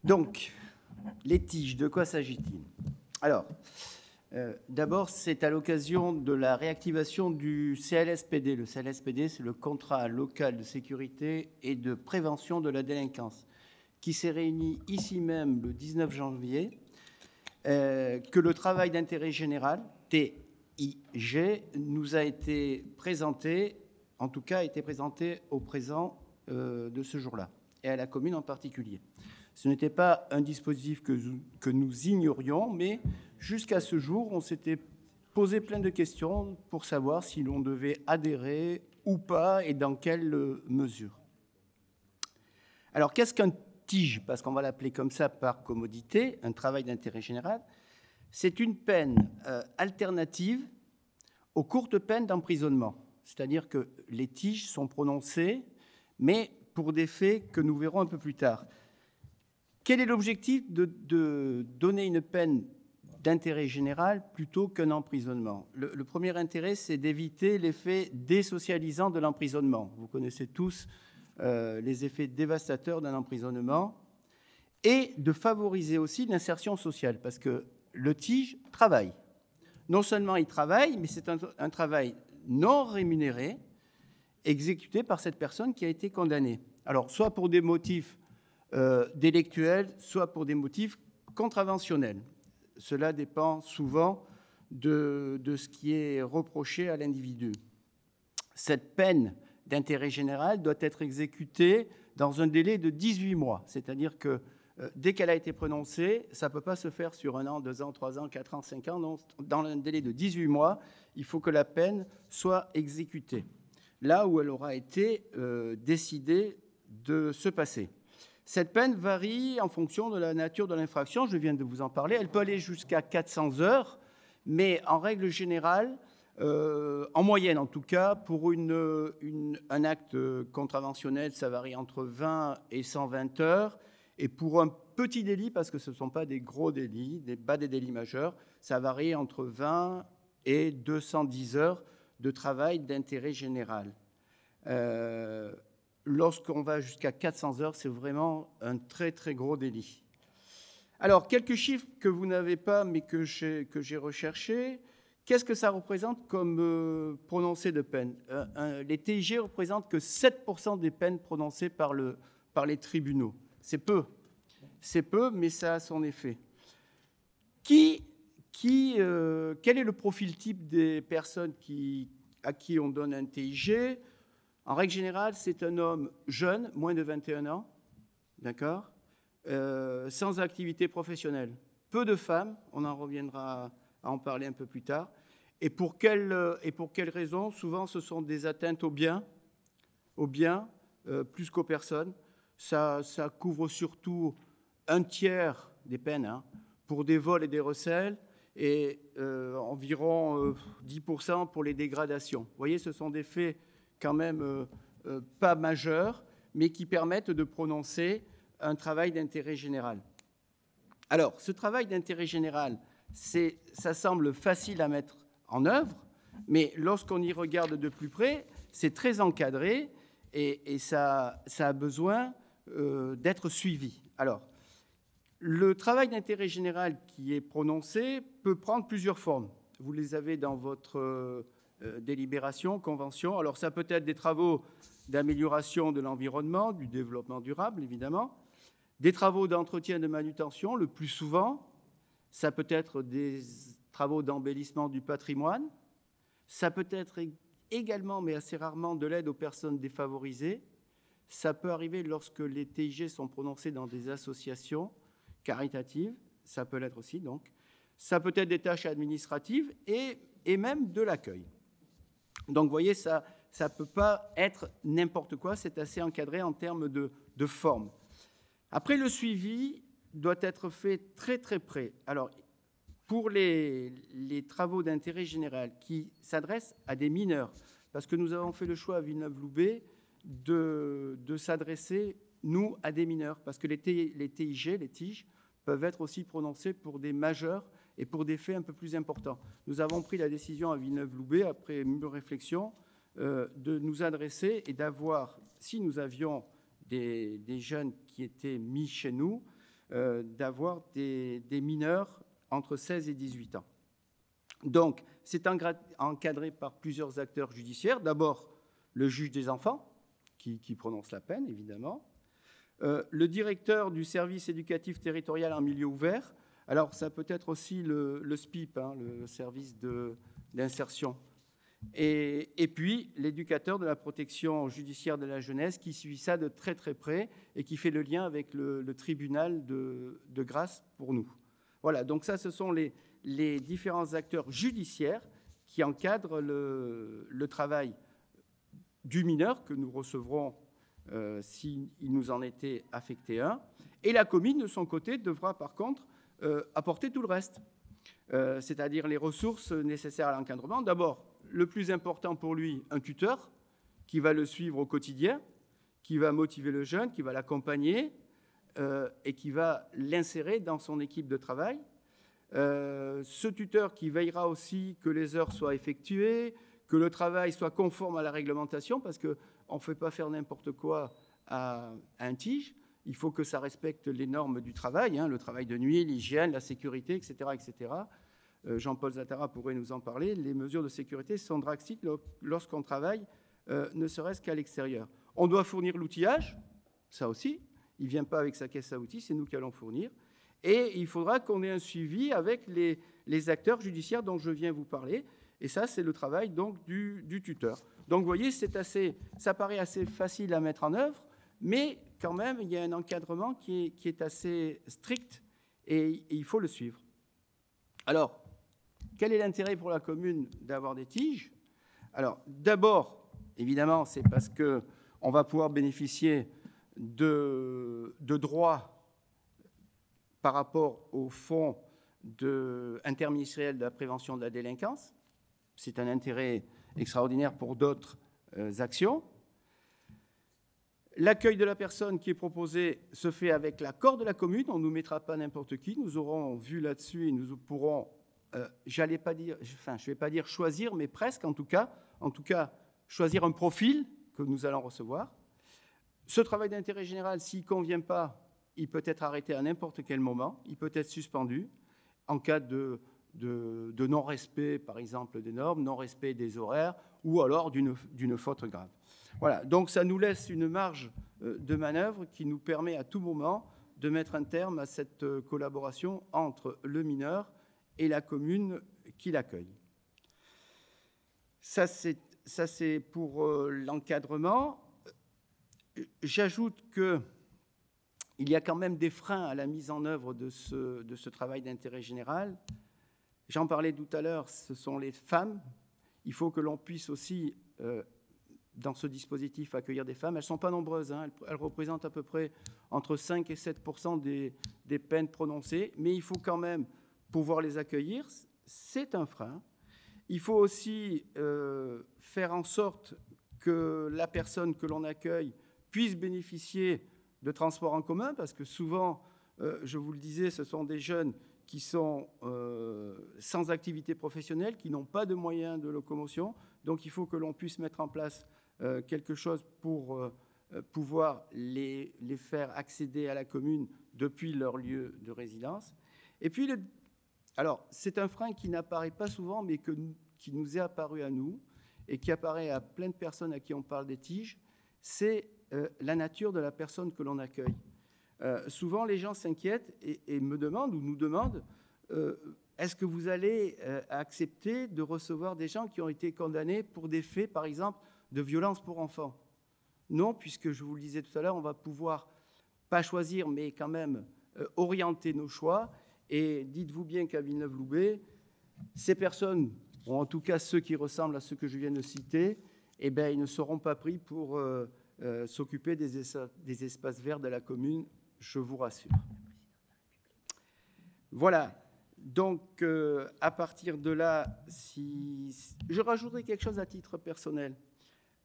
Donc, les tiges, de quoi s'agit-il? Alors, d'abord, c'est à l'occasion de la réactivation du CLSPD. Le CLSPD, c'est le contrat local de sécurité et de prévention de la délinquance, qui s'est réuni ici même le 19 janvier, que le travail d'intérêt général, TIG, nous a été présenté, en tout cas a été présenté au présent de ce jour-là, et à la commune en particulier. Ce n'était pas un dispositif que nous ignorions, mais jusqu'à ce jour, on s'était posé plein de questions pour savoir si l'on devait adhérer ou pas et dans quelle mesure. Alors, qu'est-ce qu'un TIG? Parce qu'on va l'appeler comme ça par commodité, un travail d'intérêt général. C'est une peine alternative aux courtes peines d'emprisonnement. C'est-à-dire que les TIG sont prononcées, mais pour des faits que nous verrons un peu plus tard. Quel est l'objectif de donner une peine d'intérêt général plutôt qu'un emprisonnement? Le premier intérêt, c'est d'éviter l'effet désocialisant de l'emprisonnement. Vous connaissez tous les effets dévastateurs d'un emprisonnement, et de favoriser aussi l'insertion sociale, parce que le TIG travaille. Non seulement il travaille, mais c'est un travail non rémunéré, exécuté par cette personne qui a été condamnée. Alors, soit pour des motifs délictuels, soit pour des motifs contraventionnels. Cela dépend souvent de ce qui est reproché à l'individu. Cette peine d'intérêt général doit être exécutée dans un délai de 18 mois, c'est-à-dire que dès qu'elle a été prononcée, ça ne peut pas se faire sur 1 an, 2 ans, 3 ans, 4 ans, 5 ans. Non, dans un délai de 18 mois, il faut que la peine soit exécutée, là où elle aura été décidée de se passer. Cette peine varie en fonction de la nature de l'infraction, je viens de vous en parler. Elle peut aller jusqu'à 400 heures, mais en règle générale, en moyenne en tout cas, pour un acte contraventionnel, ça varie entre 20 et 120 heures. Et pour un petit délit, parce que ce ne sont pas des gros délits, pas des délits majeurs, ça varie entre 20 et 210 heures de travail d'intérêt général. Lorsqu'on va jusqu'à 400 heures, c'est vraiment un très, très gros délit. Alors, quelques chiffres que vous n'avez pas, mais que j'ai recherchés. Qu'est-ce que ça représente comme prononcé de peine? Les TIG représentent que 7% des peines prononcées par les tribunaux. C'est peu, mais ça a son effet. Quel est le profil type des personnes à qui on donne un TIG? En règle générale, c'est un homme jeune, moins de 21 ans, d'accord, sans activité professionnelle. Peu de femmes, on en reviendra à en parler un peu plus tard. Et pour quelles raisons? Souvent, ce sont des atteintes aux biens, plus qu'aux personnes. Ça couvre surtout un tiers des peines, pour des vols et des recels, et environ 10% pour les dégradations. Vous voyez, ce sont des faits quand même pas majeurs, mais qui permettent de prononcer un travail d'intérêt général. Alors, ce travail d'intérêt général, ça semble facile à mettre en œuvre, mais lorsqu'on y regarde de plus près, c'est très encadré et ça a besoin d'être suivi. Alors, le travail d'intérêt général qui est prononcé peut prendre plusieurs formes. Vous les avez dans votre délibération, convention. Alors, ça peut être des travaux d'amélioration de l'environnement, du développement durable, évidemment, des travaux d'entretien et de manutention, le plus souvent. Ça peut être des travaux d'embellissement du patrimoine. Ça peut être également, mais assez rarement, de l'aide aux personnes défavorisées. Ça peut arriver lorsque les TIG sont prononcés dans des associations caritatives. Ça peut l'être aussi, donc. Ça peut être des tâches administratives et même de l'accueil. Donc, vous voyez, ça ne peut pas être n'importe quoi. C'est assez encadré en termes de forme. Après, le suivi doit être fait très, très près. Alors, pour les travaux d'intérêt général qui s'adressent à des mineurs, parce que nous avons fait le choix à Villeneuve-Loubet de s'adresser, nous, à des mineurs, parce que les TIG, les TIG, peuvent être aussi prononcés pour des majeurs et pour des faits un peu plus importants. Nous avons pris la décision à Villeneuve-Loubet, après mûre réflexion, de nous adresser et d'avoir, si nous avions des jeunes qui étaient mis chez nous, d'avoir des mineurs entre 16 et 18 ans. Donc, c'est encadré par plusieurs acteurs judiciaires. D'abord, le juge des enfants, qui prononce la peine, évidemment. Le directeur du service éducatif territorial en milieu ouvert. Alors, ça peut être aussi le SPIP, hein, le service d'insertion. Et puis, l'éducateur de la protection judiciaire de la jeunesse qui suit ça de très très près et qui fait le lien avec le tribunal de grâce pour nous. Voilà, donc ça, ce sont les différents acteurs judiciaires qui encadrent le travail du mineur que nous recevrons s'il nous en était affecté un. Et la commune, de son côté, devra par contre apporter tout le reste, c'est-à-dire les ressources nécessaires à l'encadrement. D'abord, le plus important pour lui, un tuteur qui va le suivre au quotidien, qui va motiver le jeune, qui va l'accompagner et qui va l'insérer dans son équipe de travail. Ce tuteur qui veillera aussi que les heures soient effectuées, que le travail soit conforme à la réglementation, parce qu'on ne fait pas faire n'importe quoi à un TIG. Il faut que ça respecte les normes du travail, hein, le travail de nuit, l'hygiène, la sécurité, etc. etc. Jean-Paul Zattara pourrait nous en parler. Les mesures de sécurité sont drastiques lorsqu'on travaille, ne serait-ce qu'à l'extérieur. On doit fournir l'outillage, ça aussi. Il ne vient pas avec sa caisse à outils, c'est nous qui allons fournir. Et il faudra qu'on ait un suivi avec les acteurs judiciaires dont je viens vous parler. Et ça, c'est le travail donc, du tuteur. Donc, vous voyez, ça paraît assez facile à mettre en œuvre, mais quand même, il y a un encadrement qui est assez strict et il faut le suivre. Alors, quel est l'intérêt pour la commune d'avoir des TIG? Alors, d'abord, évidemment, c'est parce qu'on va pouvoir bénéficier de droits par rapport au fonds interministériel de la prévention de la délinquance. C'est un intérêt extraordinaire pour d'autres actions. L'accueil de la personne qui est proposé se fait avec l'accord de la commune. On ne nous mettra pas n'importe qui. Nous aurons vu là-dessus et nous pourrons, je ne vais pas dire choisir, mais presque en tout cas, choisir un profil que nous allons recevoir. Ce travail d'intérêt général, s'il ne convient pas, il peut être arrêté à n'importe quel moment. Il peut être suspendu en cas de non-respect, par exemple, des normes, non-respect des horaires, ou alors d'une faute grave. Voilà, donc ça nous laisse une marge de manœuvre qui nous permet à tout moment de mettre un terme à cette collaboration entre le mineur et la commune qui l'accueille. Ça, c'est pour l'encadrement. J'ajoute qu'il y a quand même des freins à la mise en œuvre de ce travail d'intérêt général. J'en parlais tout à l'heure, ce sont les femmes. Il faut que l'on puisse aussi, dans ce dispositif, accueillir des femmes. Elles ne sont pas nombreuses, hein. Elles représentent à peu près entre 5 et 7% des peines prononcées, mais il faut quand même pouvoir les accueillir. C'est un frein. Il faut aussi faire en sorte que la personne que l'on accueille puisse bénéficier de transports en commun, parce que souvent, je vous le disais, ce sont des jeunes qui sont sans activité professionnelle, qui n'ont pas de moyens de locomotion. Donc, il faut que l'on puisse mettre en place quelque chose pour pouvoir les faire accéder à la commune depuis leur lieu de résidence. Et puis, alors, c'est un frein qui n'apparaît pas souvent, mais qui nous est apparu à nous et qui apparaît à plein de personnes à qui on parle des TIG, c'est la nature de la personne que l'on accueille. Souvent, les gens s'inquiètent et me demandent ou nous demandent est-ce que vous allez accepter de recevoir des gens qui ont été condamnés pour des faits, par exemple, de violence pour enfants? Non, puisque je vous le disais tout à l'heure, on va pouvoir, pas choisir, mais quand même orienter nos choix. Et dites-vous bien qu'à Villeneuve-Loubet, ces personnes, ou en tout cas ceux qui ressemblent à ceux que je viens de citer, eh bien, ils ne seront pas pris pour s'occuper des espaces verts de la commune, je vous rassure. Voilà. Donc, à partir de là, je rajouterai quelque chose à titre personnel.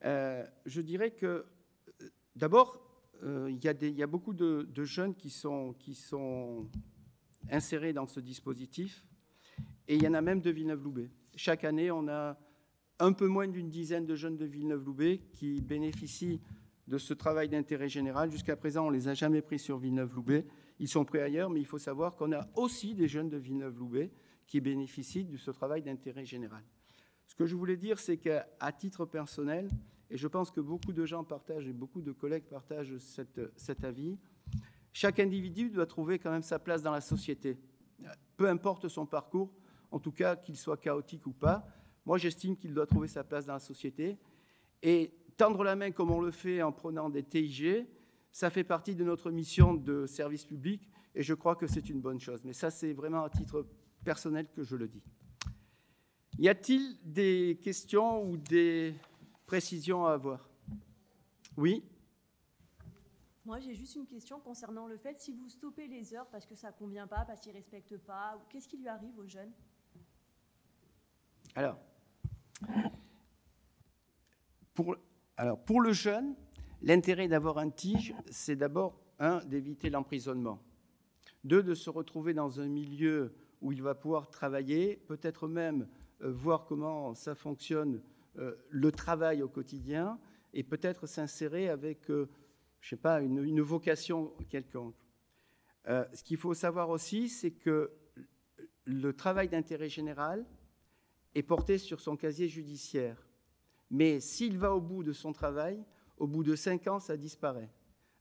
Je dirais que, d'abord, il y a beaucoup de jeunes qui sont insérés dans ce dispositif, et il y en a même de Villeneuve-Loubet. Chaque année, on a un peu moins d'une dizaine de jeunes de Villeneuve-Loubet qui bénéficient de ce travail d'intérêt général. Jusqu'à présent, on ne les a jamais pris sur Villeneuve-Loubet. ils sont pris ailleurs, mais il faut savoir qu'on a aussi des jeunes de Villeneuve-Loubet qui bénéficient de ce travail d'intérêt général. Ce que je voulais dire, c'est qu'à titre personnel, et je pense que beaucoup de gens partagent et beaucoup de collègues partagent cet avis, chaque individu doit trouver quand même sa place dans la société, peu importe son parcours, en tout cas qu'il soit chaotique ou pas. Moi, j'estime qu'il doit trouver sa place dans la société. Et tendre la main comme on le fait en prenant des TIG, ça fait partie de notre mission de service public et je crois que c'est une bonne chose. Mais ça, c'est vraiment à titre personnel que je le dis. Y a-t-il des questions ou des précisions à avoir? Oui? Moi, j'ai juste une question concernant le fait, si vous stoppez les heures parce que ça ne convient pas, parce qu'ils ne respectent pas, qu'est-ce qui lui arrive aux jeunes? Alors, pour le jeune, l'intérêt d'avoir un TIG, c'est d'abord, d'éviter l'emprisonnement. 2, de se retrouver dans un milieu où il va pouvoir travailler, peut-être même voir comment ça fonctionne, le travail au quotidien, et peut-être s'insérer avec, je ne sais pas, une vocation quelconque. Ce qu'il faut savoir aussi, c'est que le travail d'intérêt général est porté sur son casier judiciaire. Mais s'il va au bout de son travail, au bout de 5 ans, ça disparaît.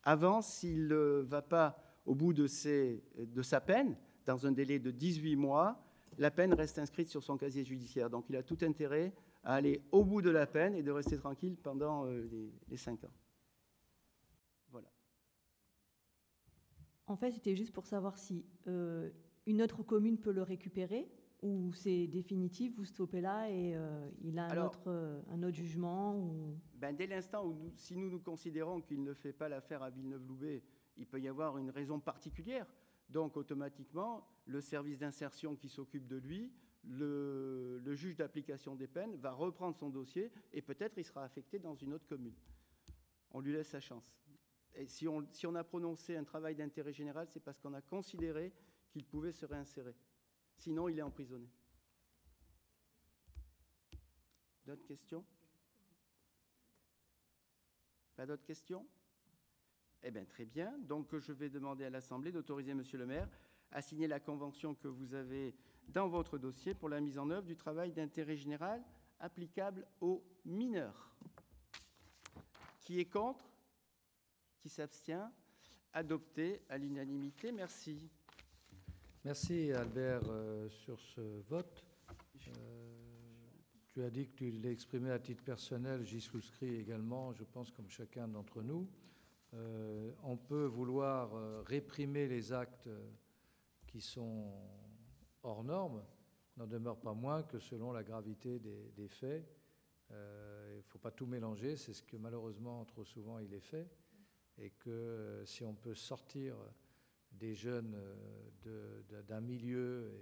Avant, s'il ne va pas au bout de sa peine, dans un délai de 18 mois, la peine reste inscrite sur son casier judiciaire. Donc il a tout intérêt à aller au bout de la peine et de rester tranquille pendant les 5 ans. Voilà. En fait, c'était juste pour savoir si une autre commune peut le récupérer ou c'est définitif, vous stoppez là et il a un autre jugement ou... Dès l'instant où si nous considérons qu'il ne fait pas l'affaire à Villeneuve-Loubet, il peut y avoir une raison particulière. Donc automatiquement, le service d'insertion qui s'occupe de lui, le juge d'application des peines va reprendre son dossier et peut-être il sera affecté dans une autre commune. On lui laisse sa chance. Et si on a prononcé un travail d'intérêt général, c'est parce qu'on a considéré qu'il pouvait se réinsérer. Sinon, il est emprisonné. D'autres questions? Pas d'autres questions? Eh bien, très bien. Donc, je vais demander à l'Assemblée d'autoriser Monsieur le maire à signer la convention que vous avez dans votre dossier pour la mise en œuvre du travail d'intérêt général applicable aux mineurs. Qui est contre? Qui s'abstient? Adopté à l'unanimité. Merci. Merci Albert sur ce vote. Tu as dit que tu l'as exprimé à titre personnel, j'y souscris également, je pense comme chacun d'entre nous. On peut vouloir réprimer les actes qui sont hors normes, n'en demeure pas moins que selon la gravité des faits, il ne faut pas tout mélanger, c'est ce que malheureusement trop souvent il est fait, et que si on peut sortir des jeunes d'un milieu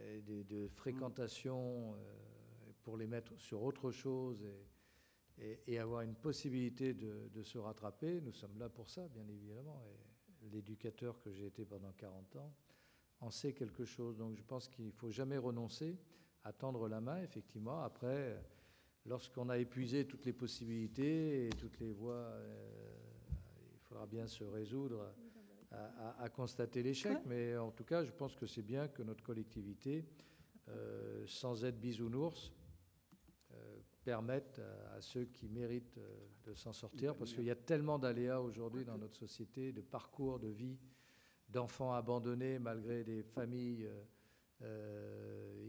et de fréquentation pour les mettre sur autre chose et avoir une possibilité de se rattraper, nous sommes là pour ça, bien évidemment. Et l'éducateur que j'ai été pendant 40 ans en sait quelque chose. Donc je pense qu'il ne faut jamais renoncer à tendre la main, effectivement. Après, lorsqu'on a épuisé toutes les possibilités et toutes les voies, il faudra bien se résoudre à constater l'échec. Mais en tout cas, je pense que c'est bien que notre collectivité, sans être bisounours, permettent à ceux qui méritent de s'en sortir, parce qu'il y a tellement d'aléas aujourd'hui dans notre société, de parcours de vie, d'enfants abandonnés malgré des familles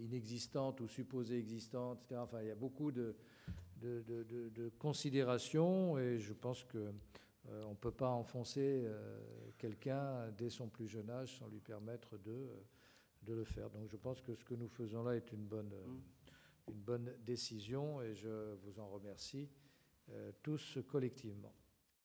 inexistantes ou supposées existantes, etc. Enfin, il y a beaucoup de considérations et je pense que on ne peut pas enfoncer quelqu'un dès son plus jeune âge sans lui permettre de le faire. Donc je pense que ce que nous faisons là est une bonne décision et je vous en remercie tous collectivement.